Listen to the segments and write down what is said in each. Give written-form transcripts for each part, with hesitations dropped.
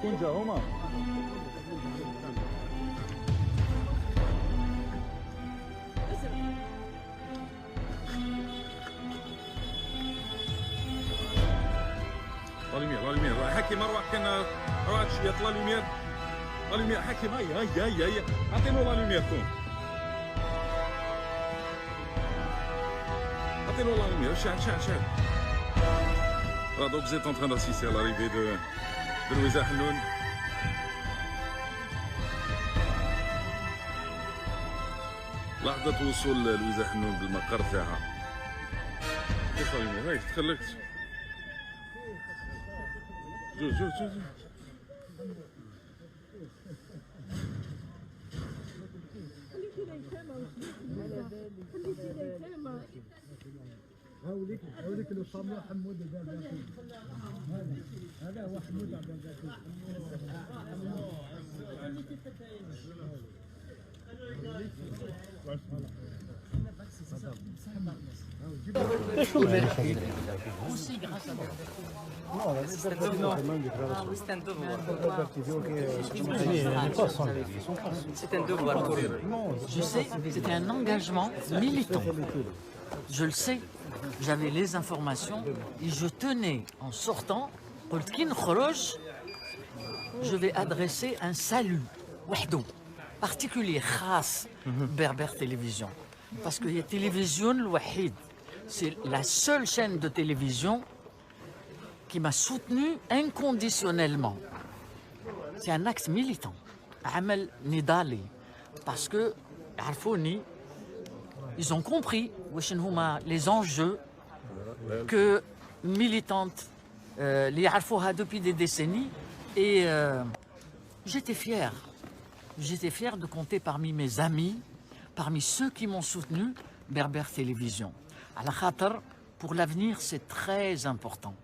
شكون جا هما؟ لا لوميير حكي مروه كان روح شويه لا لوميير حكي هيا عطينو لا لوميير كون عطينو لا لوميير شعل donc vous êtes en train d'assister à l'arrivée de Louisa Hanoun. لحظة وصول لويزا حنون بالمقر تاعها. كيف لوميير هاي تخلقت جو هاوليك الوصامية حمود البلداتي هذا هو حمود البلداتي C'est un devoir pour eux. Je sais, c'était un engagement militant. Je le sais, j'avais les informations et je tenais en sortant, je vais adresser un salut particulier, khas, Berber Télévision. Parce que la télévision, c'est la seule chaîne de télévision qui m'a soutenu inconditionnellement. C'est un acte militant, Amel Nidali, parce que ils ont compris les enjeux que militantes les Arfouha depuis des décennies et j'étais fier de compter parmi mes amis, parmi ceux qui m'ont soutenu, Berber Télévision. À la khatar, pour l'avenir, c'est très important.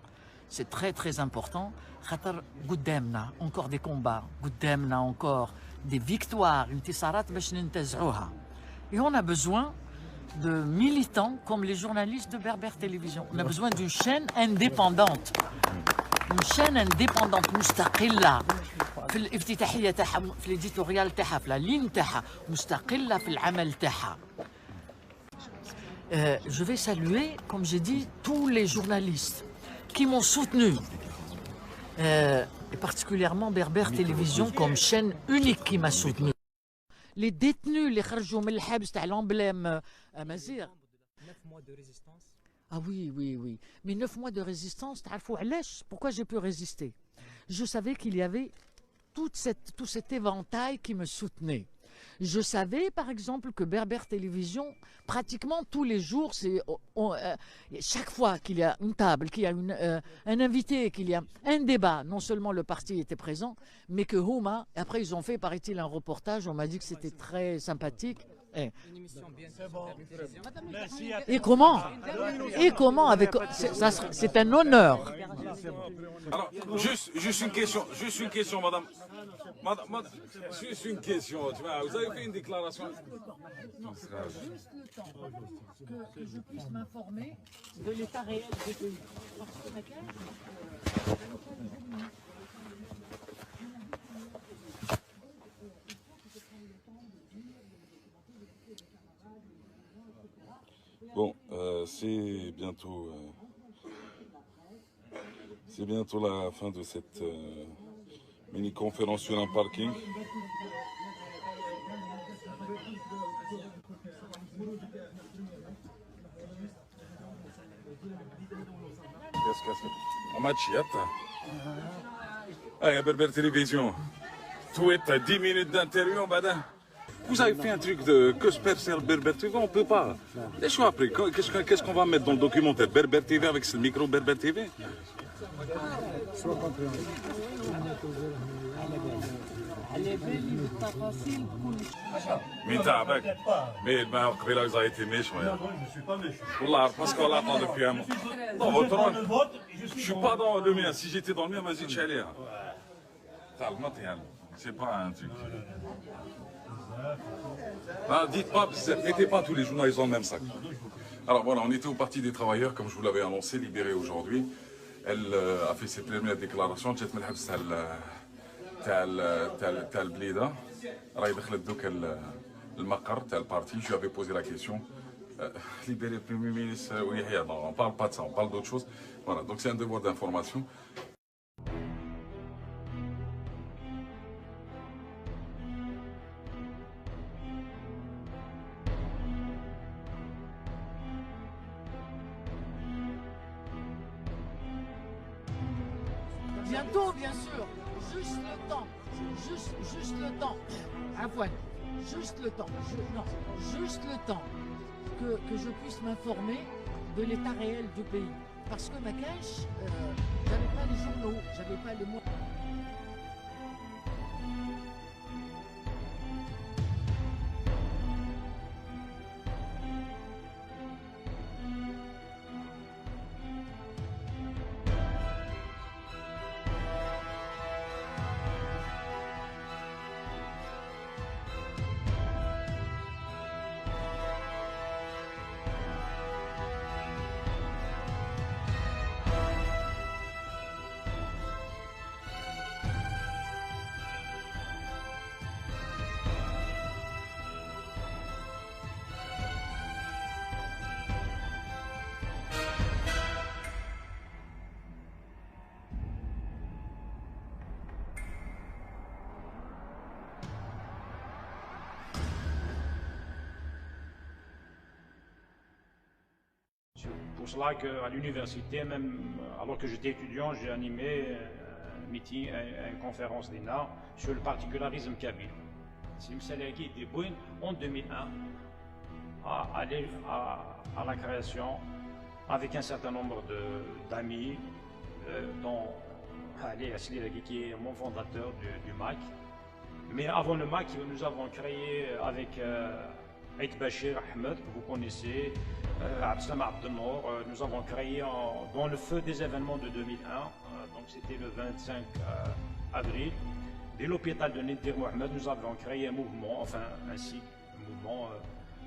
C'est très important. Khatar, goudemna, encore des combats, goudemna, encore des victoires, et on a besoin de militants comme les journalistes de Berber Télévision. On a besoin d'une chaîne indépendante. Une chaîne indépendante, مستقلة في الافتتاحية تاعها، في l'éditorial تاعها، في la ligne تاعها، مستقلة في العمل تاعها. Je vais saluer, comme j'ai dit, tous les journalistes qui m'ont soutenu, et particulièrement Berber Télévision comme chaîne unique qui m'a soutenu. Les détenus, les kharjou من الحبس تاع l'emblème Amazir. 9 mois de résistance. Ah oui. Mais 9 mois de résistance, pourquoi j'ai pu résister? Je savais qu'il y avait tout cet éventail qui me soutenait. Je savais par exemple que Berber Télévision, pratiquement tous les jours, chaque fois qu'il y a une table, qu'il y a un invité, qu'il y a un débat, non seulement le parti était présent, mais que Houma, après ils ont fait, paraît-il, un reportage, on m'a dit que c'était très sympathique. Et comment avec ça, c'est un honneur. Alors, juste une question, madame. Juste une question, tu vois, vous avez fait une déclaration. Juste le temps que je puisse m'informer de l'état réel des pays. Bon, c'est bientôt la fin de cette mini-conférence sur un parking. Berber Télévision. Tout est à 10 minutes d'interview, madame. Vous avez fait un truc que se perd sur Berber TV, on ne peut pas. Les choix après, qu'est-ce qu'on va mettre dans le documentaire? Berber TV avec ce micro Berber TV? Mais ben, ils ont été méchants. Je suis pas méchant. Parce qu'on l'attend depuis un mois. Dans votre rôle, je suis pas dans le mien. Si j'étais dans le mien, vas-y, tu allais. C'est pas un truc. Ah, dites pas, mettez pas tous les journalistes dans le même sac. Alors voilà, on était au Parti des Travailleurs, comme je vous l'avais annoncé, libéré aujourd'hui. Elle a fait cette première déclaration. تاع البليده راهي دخلت دوك المقر تاع البارتي. جو افي بوزي لا كيسيون libérer le Premier ministre, oui, non, on ne parle pas de ça, on parle d'autre chose. Voilà, donc c'est un devoir d'information. Bientôt, bien sûr. Juste le temps. Juste le temps. Avoine. Juste le temps. Juste le temps que je puisse m'informer de l'état réel du pays. Parce que Marrakech, j'avais pas les journaux, j'avais pas les moyens. C'est pour cela qu'à l'université, même alors que j'étais étudiant, j'ai animé un meeting, une conférence d'ENA sur le particularisme kabyle. C'est une salle qui était bonne en 2001 à aller à la création avec un certain nombre d'amis, dont Ali Asli qui est mon fondateur du MAC. Mais avant le MAC, nous avons créé avec Aït Bachir Ahmed, que vous connaissez, Abdeslam Abdelnour, nous avons créé dans le feu des événements de 2001, donc c'était le 25 avril. Dès l'hôpital de Nedir Mohamed, nous avons créé un mouvement, enfin ainsi un mouvement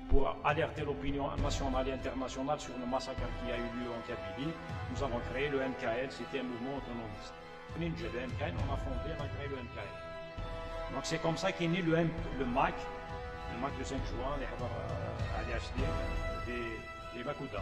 pour alerter l'opinion nationale et internationale sur le massacre qui a eu lieu en Kabylie. Nous avons créé le MKL, c'était un mouvement autonomiste. On a fondé, on a créé le MKL. Donc c'est comme ça qu'est né le MAC de 5 juin, à l'HD des Bakouda.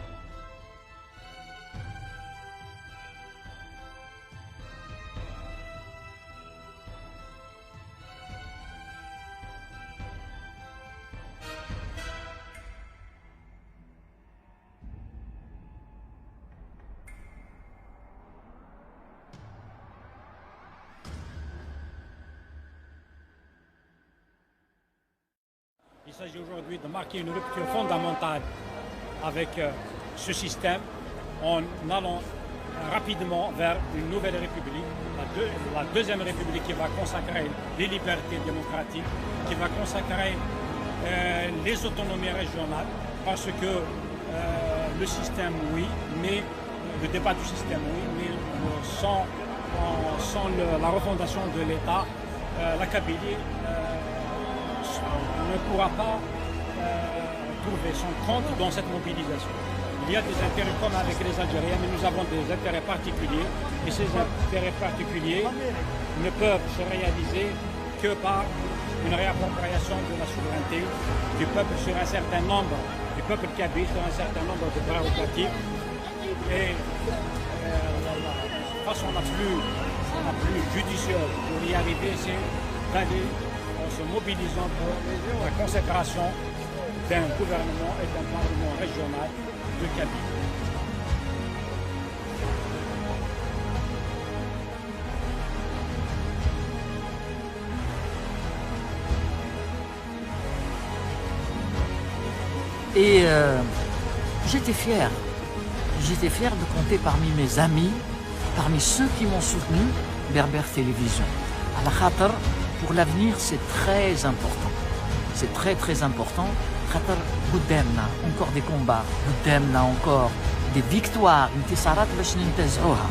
Il s'agit aujourd'hui de marquer une rupture fondamentale avec ce système en allant rapidement vers une nouvelle république, la deuxième république qui va consacrer les libertés démocratiques, qui va consacrer les autonomies régionales, parce que le système, oui, mais le débat du système, oui, mais sans la refondation de l'État, la Kabylie ne pourra pas trouver son compte dans cette mobilisation. Il y a des intérêts comme avec les Algériens, mais nous avons des intérêts particuliers, et ces intérêts particuliers ne peuvent se réaliser que par une réappropriation de la souveraineté du peuple sur un certain nombre, du peuple kabyle sur un certain nombre de prérogatives. Et la façon la plus judicieuse pour y arriver, c'est d'aller en se mobilisant pour la consécration d'un gouvernement et d'un parlement régional de Kabylie. Et j'étais fier. J'étais fier de compter parmi mes amis, parmi ceux qui m'ont soutenu, Berbère Télévision. À la khatar, pour l'avenir, c'est très important. C'est très très important. Khatar, encore des combats, encore des victoires, intisarat باش ننتزعوها.